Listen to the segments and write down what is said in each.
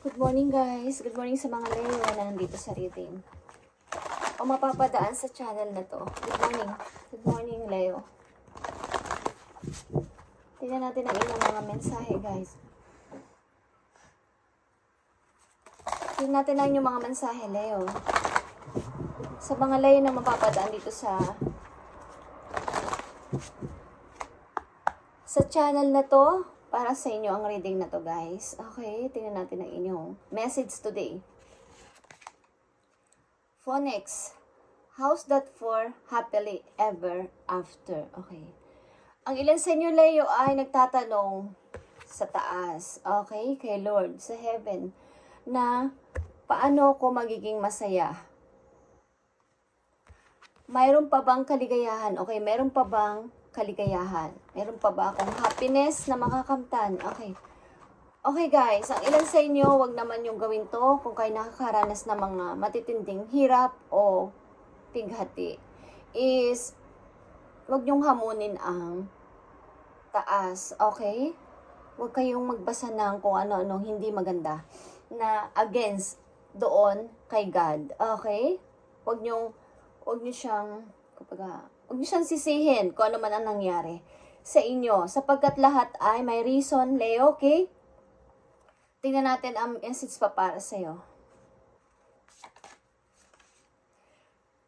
Good morning guys. Good morning sa mga Leo na nandito sa reading. O mapapadaan sa channel na to. Good morning. Good morning Leo. Tingnan natin ang inyong mga mensahe guys. Tingnan natin ang inyong mga mensahe Leo. Sa mga Leo na mapapadaan dito sa channel na to. Para sa inyo ang reading na to guys. Okay, tingnan natin ang inyong message today. Phonics. How's that for happily ever after? Okay. Ang ilan sa inyo, Leo, ay nagtatanong sa taas. Okay, kay Lord, sa heaven. Na paano ko magiging masaya? Mayroon pa bang kaligayahan? Okay, mayroon pa bang kaligayahan? Meron pa ba akong happiness na makakamtan? Okay. Okay guys, ang ilan sa inyo, wag naman yung gawin to kung kayo nakakaranas ng mga matitinding hirap o pighati. Is, wag nyong hamunin ang taas. Okay? Wag kayong magbasa ng kung ano-ano hindi maganda na against doon kay God. Okay? Wag nyo siyang huwag niyo siyang sisihin kung ano man ang nangyari sa inyo. Sapagkat lahat ay may reason, Leo, okay? Tingnan natin ang message pa para sa'yo.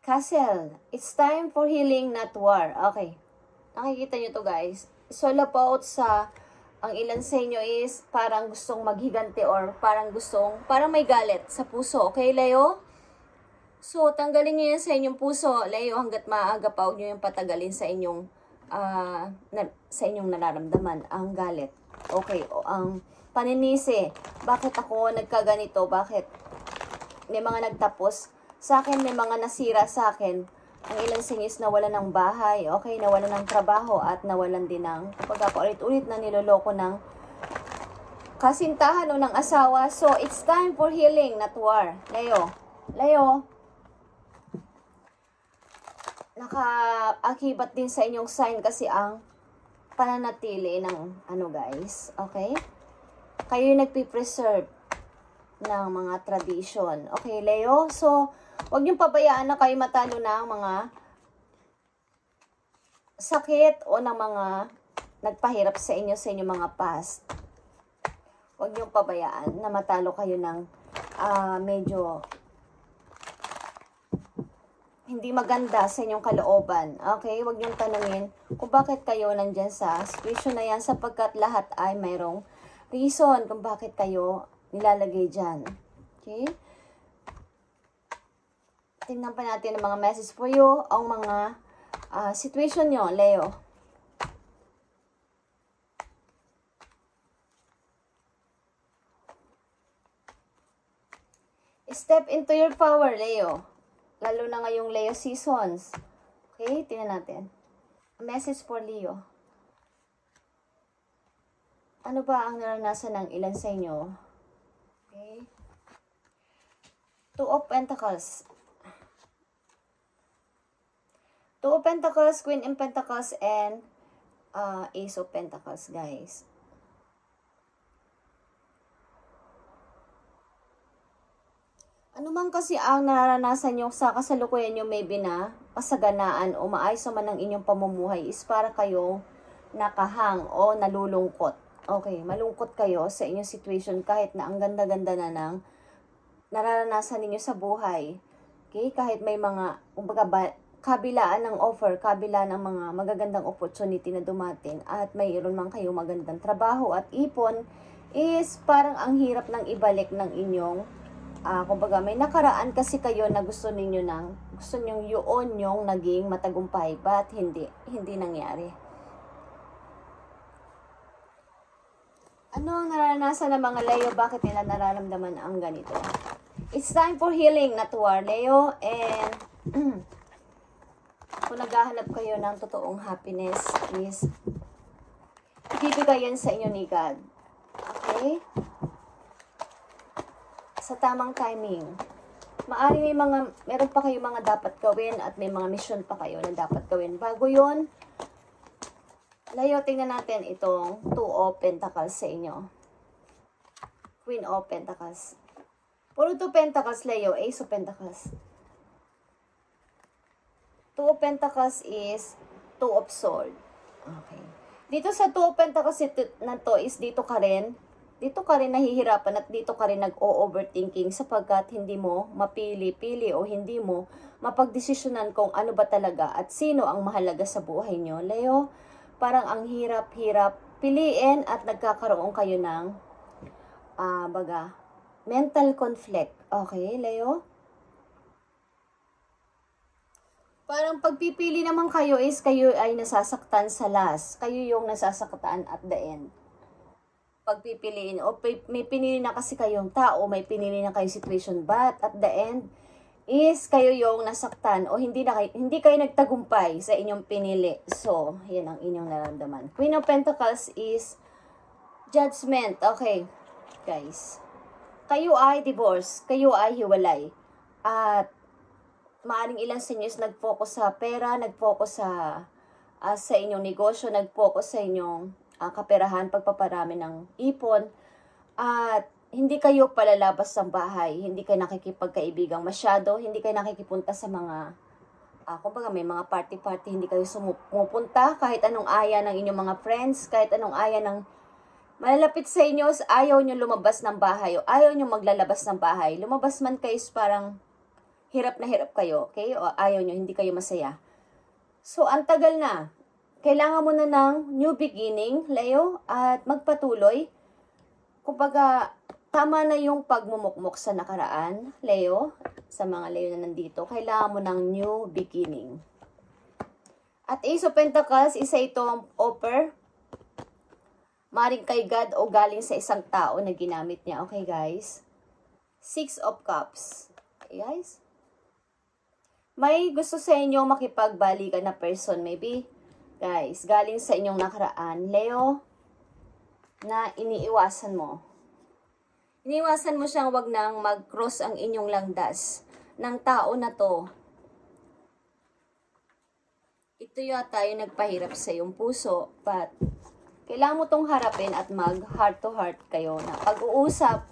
Castle, it's time for healing, not war. Okay. Nakikita niyo to guys. It's all about sa, ang ilan sa inyo is parang gustong maghigante or parang may galit sa puso. Okay, Leo? So, tanggalin niyo yan sa inyong puso, Leo, hanggat maaga pa, huwag niyo yung patagalin sa inyong, nararamdaman, ang galit. Okay, o ang paninisi, bakit ako nagkaganito, bakit may mga nagtapos sa akin, may mga nasira sa akin, ang ilan sa inyo is nawalan ng bahay, okay, nawalan ng trabaho, at nawalan din ng, pagkakaulit-ulit na niloloko ng kasintahan o ng asawa. So, it's time for healing, not war. Leo, naka-akibat din sa inyong sign kasi ang pananatili ng guys, okay? Kayo yung nagpipreserve ng mga tradition, okay, Leo? So, huwag niyong pabayaan na kayo matalo ng mga sakit o ng mga nagpahirap sa inyong mga past. Huwag niyong pabayaan na matalo kayo ng medyo hindi maganda sa inyong kalooban. Okay? Huwag niyong tanungin kung bakit kayo nandyan sa situation na yan sapagkat lahat ay mayroong reason kung bakit kayo nilalagay dyan. Okay? Tingnan pa natin ang mga message for you, ang mga situation nyo, Leo. Step into your power, Leo. Lalo na ngayong Leo seasons. Okay, tingnan natin. Message for Leo. Ano ba ang naranasan ng ilan sa inyo? Okay. Two of Pentacles. Two of Pentacles, Queen of Pentacles, and Ace of Pentacles, guys. Ano man kasi ang naranasan nyo sa kasalukuyan nyo maybe na kasaganaan o maayos naman ang inyong pamumuhay is para kayo nakahang o nalulungkot. Okay, malungkot kayo sa inyong situation kahit na ang ganda-ganda na ng nararanasan ninyo sa buhay. Okay, kahit may mga, kumbaga, kabilaan ng offer, kabilaan ng mga magagandang opportunity na dumating at mayroon man kayo magandang trabaho at ipon is parang ang hirap ng ibalik ng inyong kumbaga, may nakaraan kasi kayo na gusto nyong yun yung naging matagumpay, but hindi nangyari. Ano ang naranasan ng mga Leo? Bakit nila nararamdaman ang ganito? It's time for healing, not war, Leo. And kung naghahanap kayo ng totoong happiness, is ibibigay yan sa inyo ni God. Okay? Sa tamang timing. Maaaring meron pa kayo mga dapat gawin at may mga mission pa kayo na dapat gawin. Bago yun, Leo, tingnan natin itong Two of Pentacles sa inyo. Queen of Pentacles. Puro 2 Pentacles, Leo. Ace of Pentacles. 2 of Pentacles is 2 of Swords. Okay. Dito sa 2 of Pentacles na to is dito ka rin nahihirapan at dito ka rin nag-o-overthinking sapagkat hindi mo mapili-pili o hindi mo mapagdesisyonan kung ano ba talaga at sino ang mahalaga sa buhay nyo. Leo, parang ang hirap-hirap piliin at nagkakaroon kayo ng mental conflict. Okay, Leo? Parang pagpipili naman kayo is kayo ay nasasaktan sa last. Kayo yung nasasaktan at the end. Pagpipiliin o may pinili na kasi kayong tao, may pinili na kayong situation, but at the end is kayo yung nasaktan o hindi kayo nagtagumpay sa inyong pinili. So, yan ang inyong nararamdaman. Queen of Pentacles is Judgment. Okay, guys. Kayo ay divorce, kayo ay hiwalay. At maaring ilan sa inyo is nag-focus sa pera, nag-focus sa inyong negosyo, nag-focus sa inyong kaperahan, pagpaparami ng ipon, at hindi kayo palalabas ng bahay, hindi kayo nakikipagkaibigang masyado, hindi kayo nakikipunta sa mga, kumbaga may mga party-party, hindi kayo sumupunta, kahit anong aya ng inyong mga friends, kahit anong aya ng malalapit sa inyo, ayaw nyo lumabas ng bahay, o ayaw nyo maglalabas ng bahay. Lumabas man kayo, parang hirap na hirap kayo, okay? O ayaw nyo, hindi kayo masaya. So, ang tagal na. Kailangan mo na ng new beginning, Leo, at magpatuloy. Kumbaga, tama na yung pagmumukmok sa nakaraan, Leo, sa mga Leo na nandito. Kailangan mo ng new beginning. At Ace of Pentacles, isa itong offer. Maring kay God o galing sa isang tao na ginamit niya. Okay, guys? 6 of Cups. Okay, guys? May gusto sa inyo makipagbalikan na person, maybe. Guys, galing sa inyong nakaraan, Leo, na iniiwasan mo. Iniiwasan mo siyang wag nang mag-cross ang inyong landas ng tao na to. Ito yata yung nagpahirap sa iyong puso, but kailangan mo tong harapin at mag heart to heart kayo na pag-uusap.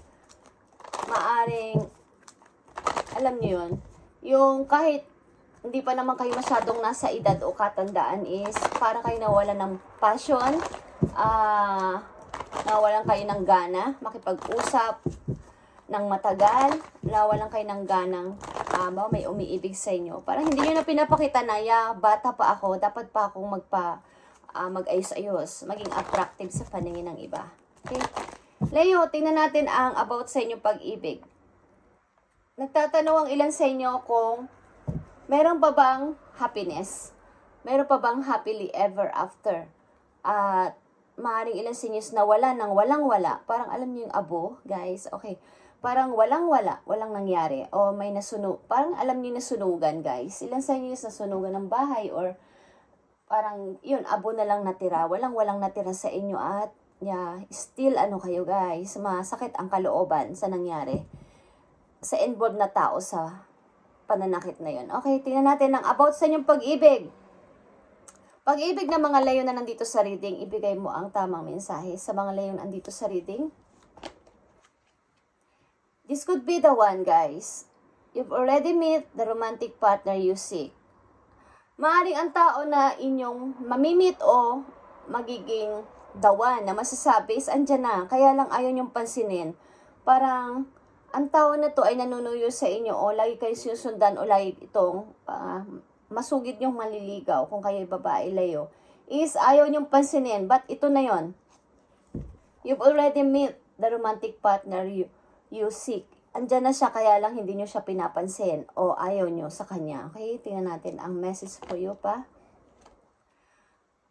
Maaring, alam niyo yun, yung kahit hindi pa naman kayo masyadong nasa edad o katandaan is para kayo nawalan ng passion, nawalan kayo ng gana, makipag-usap ng matagal, nawalan kayo ng ganang may umiibig sa inyo. Parang hindi nyo na pinapakita na, bata pa ako, dapat pa akong mag-ayos-ayos, maging attractive sa paningin ng iba. Okay? Leo, tingnan natin ang about sa inyong pag-ibig. Nagtatanong ang ilan sa inyo kung meron pa bang happiness? Meron pa bang happily ever after? At maaaring ilan sa inyo nawala ng walang-wala. Parang alam niyo yung abo, guys. Okay. Parang walang-wala, walang nangyari. O may nasunog. Parang alam niyo nasunugan, guys. Ilan sa inyo nasunugan ng bahay or parang yun, abo na lang natira. Walang-walang natira sa inyo at still kayo, guys. Masakit ang kalooban sa nangyari. Sa involved na tao sa pananakit na yun. Okay, tingnan natin ang about sa inyong pag-ibig. Pag-ibig ng mga Leo na nandito sa reading, ibigay mo ang tamang mensahe sa mga Leo na nandito sa reading. This could be the one, guys. You've already met the romantic partner you seek. Maaring ang tao na inyong mamimit o magiging the one na masasabi is andyan na. Kaya lang ayaw niyong pansinin. Parang ang tao na to ay nanunuyo sa inyo o lagi kayo sinusundan o lagi itong masugid niyong maliligaw kung kayo babae, Leo, is ayaw niyong pansinin. But ito na yon. You've already met the romantic partner you seek. Andyan na siya, kaya lang hindi niyo siya pinapansin o ayaw niyo sa kanya. Okay, tingnan natin ang message for you pa.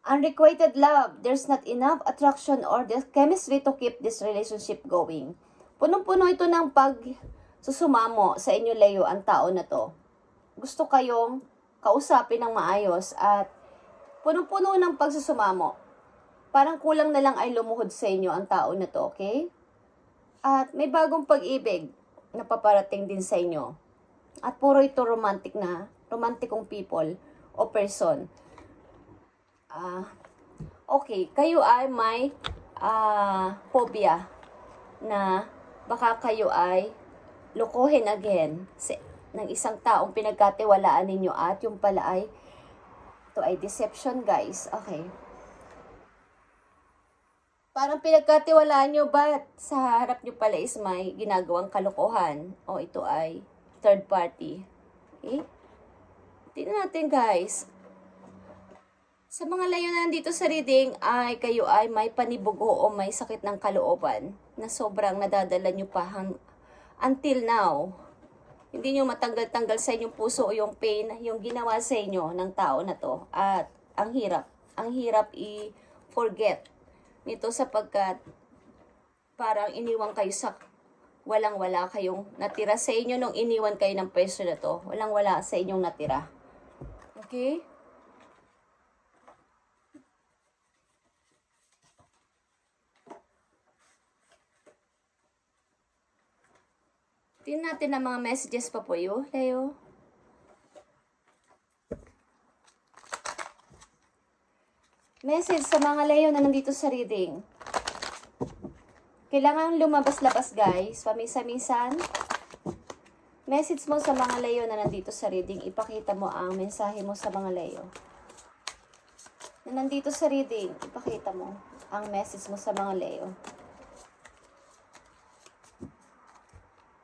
Unrequited love. There's not enough attraction or the chemistry to keep this relationship going. Punong-puno ito ng pagsusumamo sa inyo, Leo, ang tao na to. Gusto kayong kausapin ng maayos at punong-puno ng pagsusumamo. Parang kulang na lang ay lumuhod sa inyo ang tao na to, okay? At may bagong pag-ibig na paparating din sa inyo. At puro ito romantikong people o person. Okay, kayo ay may phobia na baka kayo ay lokohin again ng isang taong pinagkatiwalaan ninyo at yung pala ay, ito ay deception guys. Okay. Parang pinagkatiwalaan nyo ba sa harap nyo pala is may ginagawang kalokohan o ito ay third party. Okay? Tingnan natin guys. Sa mga layo na nandito sa reading ay kayo ay may panibugo o may sakit ng kalooban na sobrang nadadala nyo pa until now. Hindi nyo matanggal-tanggal sa inyong puso o yung pain, yung ginawa sa inyo ng tao na to. At ang hirap i-forget nito sapagkat parang iniwan kayo sa walang-wala kayong natira sa inyo nung iniwan kayo ng person na to. Walang-wala sa inyong natira. Okay? Tingnan natin ang mga messages pa po yun, Leo. Message sa mga Leo na nandito sa reading. Kailangan lumabas-labas guys, pamisa-misan. Message mo sa mga Leo na nandito sa reading, ipakita mo ang mensahe mo sa mga Leo. Na nandito sa reading, ipakita mo ang message mo sa mga Leo.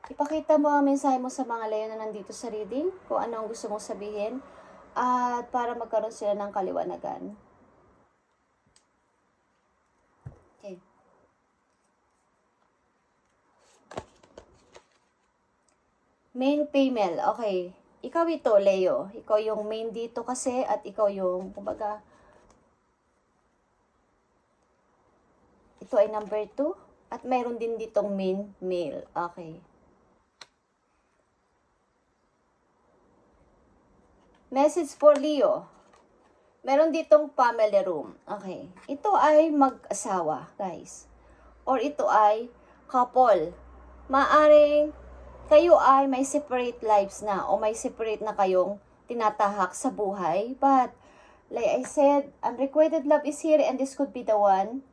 Ipakita mo ang mensahe mo sa mga Leo na nandito sa reading, kung ano ang gusto mong sabihin, at para magkaroon sila ng kaliwanagan. Okay. Main female, okay. Ikaw ito, Leo. Ikaw yung main dito kasi at ikaw yung, kumbaga, ito ay number 2 at mayroon din ditong main male. Okay. Message for Leo. Meron ditong family room. Okay. Ito ay mag-asawa, guys. Or ito ay couple. Maaring kayo ay may separate lives na o may separate na kayong tinatahak sa buhay. But, like I said, unrequited love is here and this could be the one.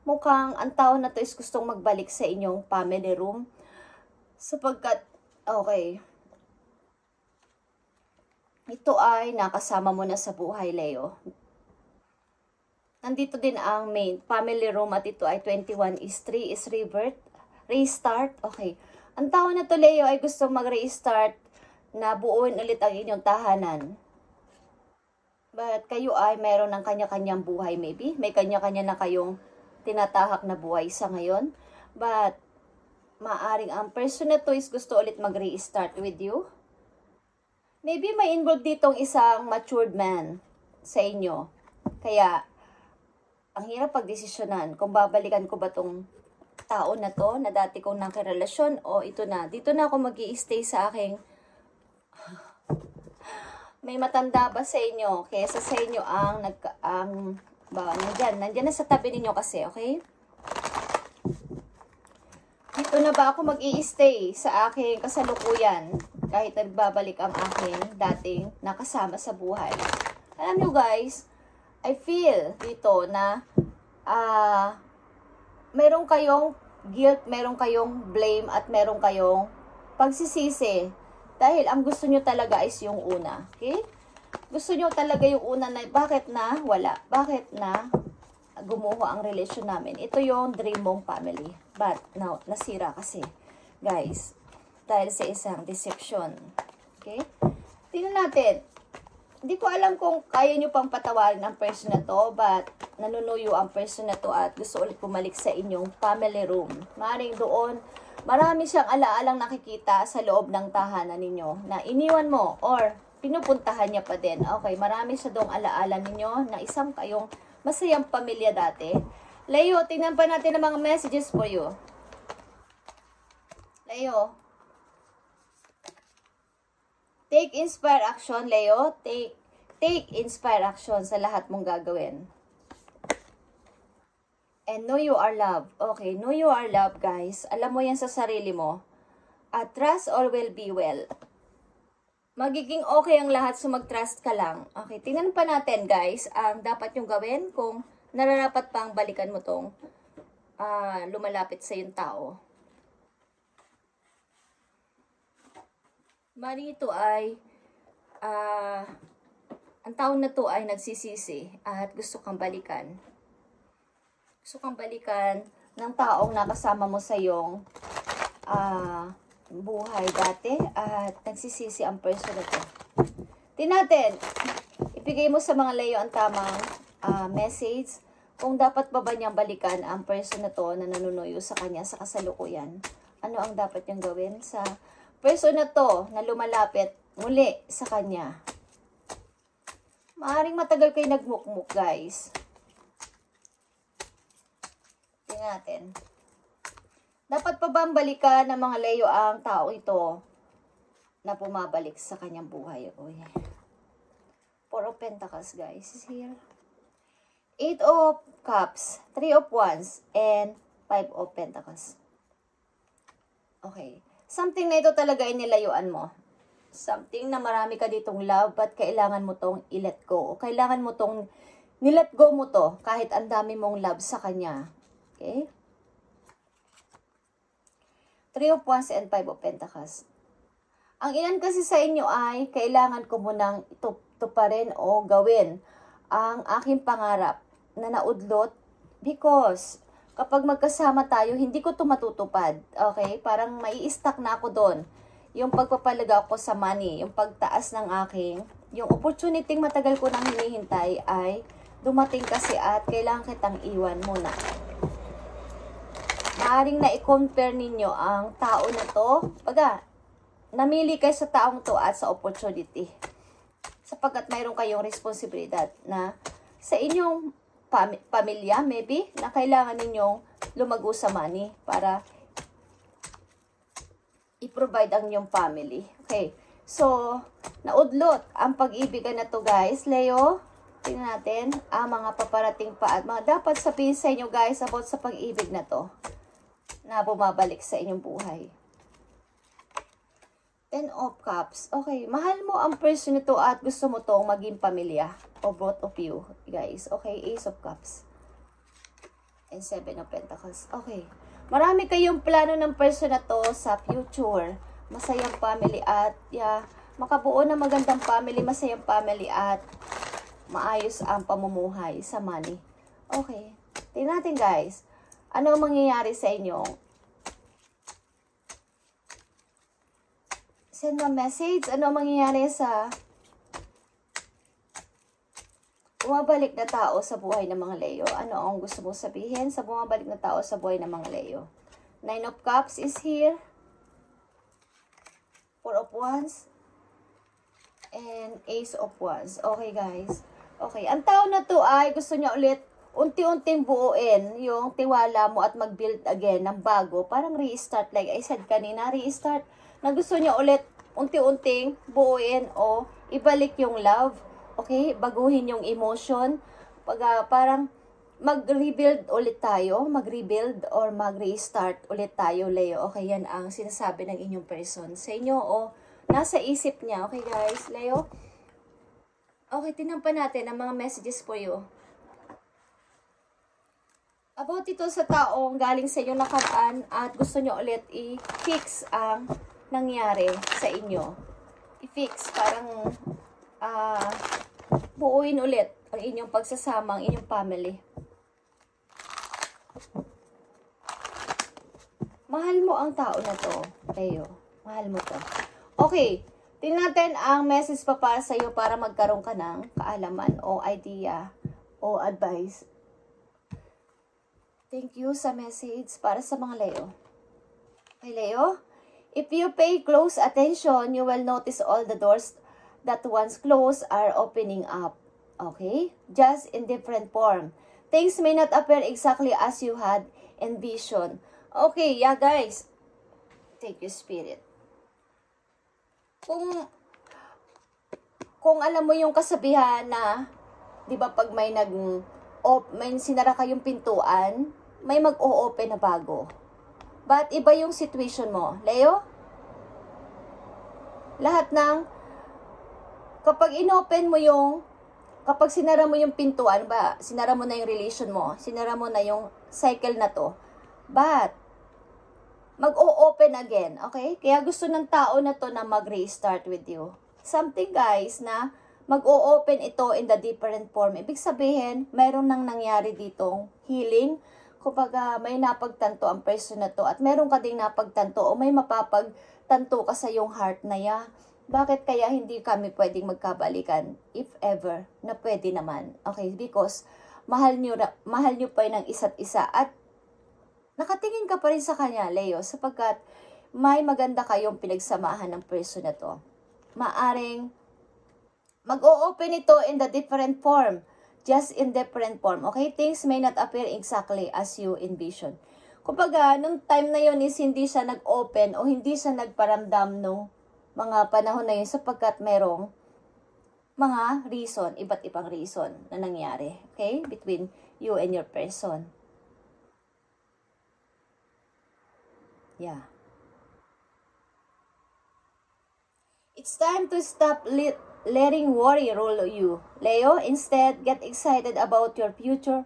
Mukhang ang tao na to is gustong magbalik sa inyong family room. Sapagkat, okay, ito ay nakasama mo na sa buhay, Leo. Nandito din ang main family room at ito ay 21 is 3 is restart. Okay. Ang tao na to, Leo, ay gusto mag-restart na buuin ulit ang inyong tahanan. But kayo ay meron ng kanya-kanyang buhay maybe. May kanya-kanya na kayong tinatahak na buhay sa ngayon. But maaring ang person na to is gusto ulit mag-restart with you. Maybe may involved ditong isang matured man sa inyo. Kaya, ang hirap pagdesisyonan kung babalikan ko ba tong tao na to na dati kong nakirelasyon o ito na. Dito na ako mag-i-stay sa aking may matanda ba sa inyo kaysa sa inyo ang nandyan na sa tabi ninyo kasi, okay? Dito na ba ako mag-i-stay sa aking kasalukuyan kahit nagbabalik ang aking dating nakasama sa buhay? Alam nyo guys, I feel dito na meron kayong guilt, meron kayong blame at meron kayong pagsisisi dahil ang gusto nyo talaga is yung una. Okay? Gusto nyo talaga yung una na bakit na wala? Bakit na gumuho ang relasyon namin? Ito yung dream mong family. But now, nasira kasi. Guys, dahil sa isang deception. Okay? Tingnan natin. Hindi ko alam kung kaya nyo pang patawarin ang person na to, but nanunuyo ang person na to at gusto ulit bumalik sa inyong family room. Maring doon, marami siyang alaalang nakikita sa loob ng tahanan ninyo na iniwan mo or pinupuntahan niya pa din. Okay, marami siya doong alaala ninyo na isang kayong masayang pamilya dati. Leo, tingnan pa natin ang mga messages for you. Leo. Take inspire action, Leo. Take inspire action sa lahat mong gagawin. And know you are loved. Okay, know you are loved, guys. Alam mo yan sa sarili mo. At trust all will be well. Magiging okay ang lahat, so mag-trust ka lang. Okay, tingnan pa natin, guys, ang dapat yung gawin kung nararapat pang balikan mo tong lumalapit sa yung tao. Mari ito ay, ang tao na to ay nagsisisi at gusto kang balikan. Gusto kang balikan ng taong nakasama mo sa iyong buhay dati at nagsisisi ang person na to. Natin, ibigay mo sa mga Leo ang tamang message kung dapat ba niyang balikan ang person na to na nanunuyo sa kanya sa kasalukuyan. Ano ang dapat niyang gawin sa person na to na lumalapit muli sa kanya? Maaring matagal kayo nagmukmuk, guys. Tingnan natin. Dapat pa ba balikan ng mga Leo ang tao ito na pumabalik sa kanyang buhay? Uy. Four of Pentacles, guys, is here. Eight of Cups, Three of Wands, and Five of Pentacles. Okay. Something na ito talaga inilayuan mo. Something na marami ka ditong love, but kailangan mo tong i-let go. O kailangan mo tong nilet go mo to kahit ang dami mong love sa kanya. Okay? Three of Wands and Five of Pentacles. Ang ilan kasi sa inyo ay kailangan ko munang tuparin o gawin ang aking pangarap na naudlot because kapag magkasama tayo, hindi ko ito matutupad. Okay? Parang mai-stuck na ako doon. Yung pagpapalaga ko sa money, yung pagtaas ng aking, yung opportunity matagal ko nang hinihintay ay dumating kasi at kailangan kitang iwan muna. Maaring na-i-compare ninyo ang tao na to. Namili kayo sa taong to at sa opportunity. Sapagkat mayroon kayong responsibilidad na sa inyong pamilya, maybe, na kailangan ninyong lumago sa money para i-provide ang inyong family. Okay. So, naudlot ang pag-ibigan na to, guys. Leo, tingnan natin ang mga paparating pa at mga dapat sabihin sa inyo, guys, about sa pag-ibig na to na bumabalik sa inyong buhay. Ten of Cups. Okay, mahal mo ang person nito at gusto mo tong maging pamilya. O both of you, guys. Okay, Ace of Cups. And Seven of Pentacles. Okay. Marami kayong plano ng person na to sa future. Masayang family at makabuo na magandang family, masayang family at maayos ang pamumuhay sa money. Okay. Tingnan natin, guys. Ano ang mangyayari sa inyo? Send a message. Ano ang mangyayari sa bumabalik na tao sa buhay ng mga Leo? Ano ang gusto mo sabihin sa bumabalik na tao sa buhay ng mga Leo? Nine of Cups is here. Four of Wands. And Ace of Wands. Okay, guys. Okay. Ang tao na to ay gusto niya ulit unti-unting buuin yung tiwala mo at mag-build again ng bago. Parang restart. Like I said kanina, restart. Na gusto niya ulit unti-unting buuin o ibalik yung love. Okay? Baguhin yung emotion. Parang mag-rebuild ulit tayo. Mag-rebuild or mag-restart ulit tayo, Leo. Okay, yan ang sinasabi ng inyong person sa inyo o nasa isip niya. Okay, guys? Leo? Okay, tingnan pa natin ang mga messages for you. About ito sa taong galing sa inyong nakaraan at gusto nyo ulit i-fix ang nangyari sa inyo. I-fix, parang buuin ulit ang inyong pagsasama, ang inyong family. Mahal mo ang tao na to, Leo. Mahal mo to. Okay, tingnan natin ang message pa para sa iyo para magkaroon ka ng kaalaman o idea o advice. Thank you sa message para sa mga Leo. Okay, Leo? If you pay close attention, you will notice all the doors that once closed are opening up. Okay? Just in different form. Things may not appear exactly as you had envisioned. Okay, yeah, guys. Thank you, Spirit. Kung alam mo yung kasabihan na, di ba pag may may sinara kayong pintuan, may mag-o-open na bago. But iba yung situation mo. Leo? Lahat ng, kapag inopen mo yung, kapag sinara mo yung pintuan, sinara mo na yung relation mo, sinara mo na yung cycle na to, but, mag-o-open again, okay? Kaya gusto ng tao na to na mag-restart with you. Something guys na mag-o-open ito in the different form. Ibig sabihin, mayroon nang nangyari ditong healing. Kumbaga, may napagtanto ang person na to at meron ka ding napagtanto o may mapapagtanto ka sa yung heart na ya. Bakit kaya hindi kami pwedeng magkabalikan? If ever, na pwede naman. Okay, because mahal nyo pa ng isa't isa at nakatingin ka pa rin sa kanya, Leo, sapagkat may maganda kayong pinagsamahan ng person na to. Maaring mag-o-open ito in the different form. Just in different form. Okay? Things may not appear exactly as you envision. Kumbaga, nung time na yun is hindi siya nag-open o hindi siya nagparamdam nung mga panahon na yun sapagkat merong mga reason, iba't ibang reason na nangyari. Okay? Between you and your person. Yeah. It's time to stop letting worry rule you. Leo, instead, get excited about your future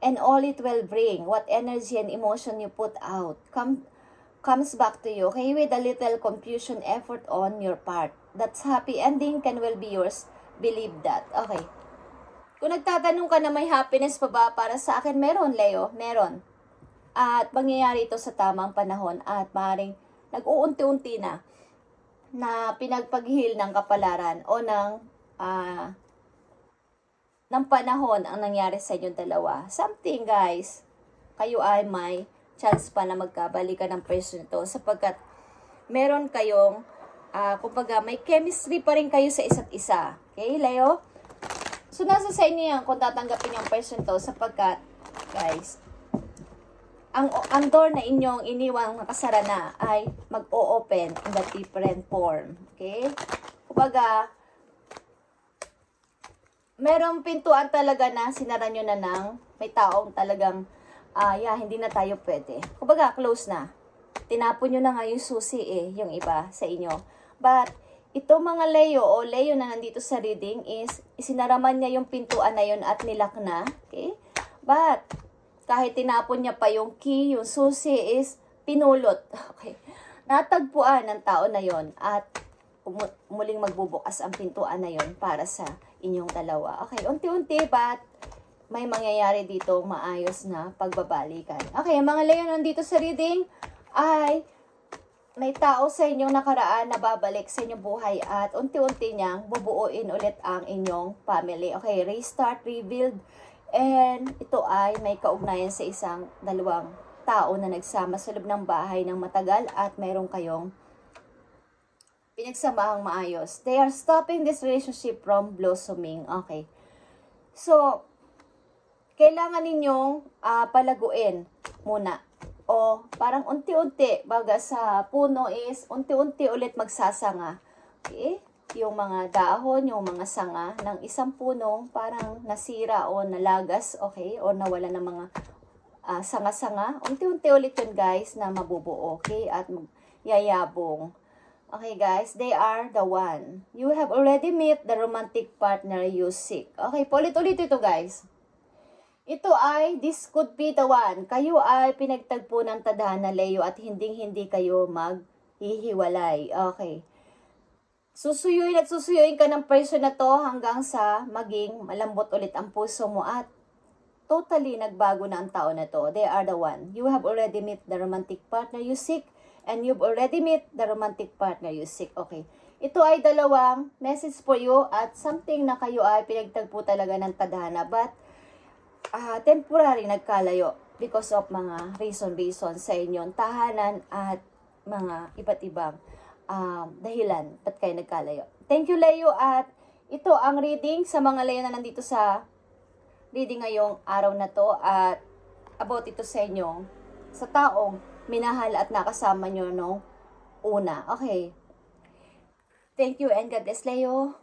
and all it will bring. What energy and emotion you put out comes back to you. Okay, with a little confusion effort on your part. That's happy ending can well be yours. Believe that. Okay. Kung nagtatanong ka na may happiness pa ba para sa akin, meron, Leo. Meron. At mangyayari ito sa tamang panahon at maaaring nag-uunti-unti na pinagpaghil ng kapalaran o ng panahon ang nangyari sa inyong dalawa. Something guys, kayo ay may chance pa na magkabalikan ng person ito sapagkat meron kayong, kumbaga may chemistry pa rin kayo sa isa't isa. Okay, Leo? So, nasa sa inyo yan kung tatanggapin yung person to sapagkat, guys, ang door na inyong iniwang nakasara na ay mag-o-open in the different form. Okay? Kumbaga, merong pintuan talaga na sinara nyo na ng may taong talagang, hindi na tayo pwede. Kumbaga, close na. Tinapon nyo na nga yung susi yung iba sa inyo. But, ito mga Leo o Leo na nandito sa reading is, isinaraman niya yung pintuan na yun at nilak na. Okay? But, kahit tinapon niya pa yung key, yung susi is pinulot. Okay. Natagpuan ng tao na yon at muling magbubukas ang pintuan na yon para sa inyong dalawa. Okay, unti-unti but may mangyayari dito maayos na pagbabalikan. Okay, mga Leo nandito sa reading ay may tao sa inyong nakaraan na babalik sa inyong buhay at unti-unti niyang bubuuin ulit ang inyong family. Okay, restart, rebuild. And ito ay may kaugnayan sa dalawang tao na nagsama sa loob ng bahay ng matagal at mayroon kayong pinagsamahang maayos. They are stopping this relationship from blossoming. Okay. So, kailangan ninyong palaguin muna. O parang unti-unti, baga sa puno is unti-unti ulit magsasanga. Okay? Yung mga dahon, yung mga sanga ng isang puno parang nasira o nalagas, okay? O nawala ng mga sanga-sanga. Unti-unti ulit yun guys na mabubuo, okay? At yayabong. Okay guys, they are the one. You have already met the romantic partner you seek. Okay, paulit-ulit ito guys. Ito ay, this could be the one. Kayo ay pinagtagpo ng tadhana, Leo, at hindi kayo maghihiwalay. Okay. Susuyuin at susuyuin ka ng person na to hanggang sa maging malambot ulit ang puso mo at totally nagbago na ang tao na to. They are the one. You have already met the romantic partner you seek and you've already met the romantic partner you seek. Okay. Ito ay dalawang message for you at something na kayo ay pinagtagpo talaga ng tadhana but temporary nagkalayo because of mga reason sa inyong tahanan at mga iba't ibang dahilan ba't kayo nagkalayo. Thank you, Leo. At ito ang reading sa mga Leo na nandito sa reading ngayong araw na to at about ito sa inyong sa taong minahal at nakasama nyo no una. Okay. Thank you and God bless, Leo.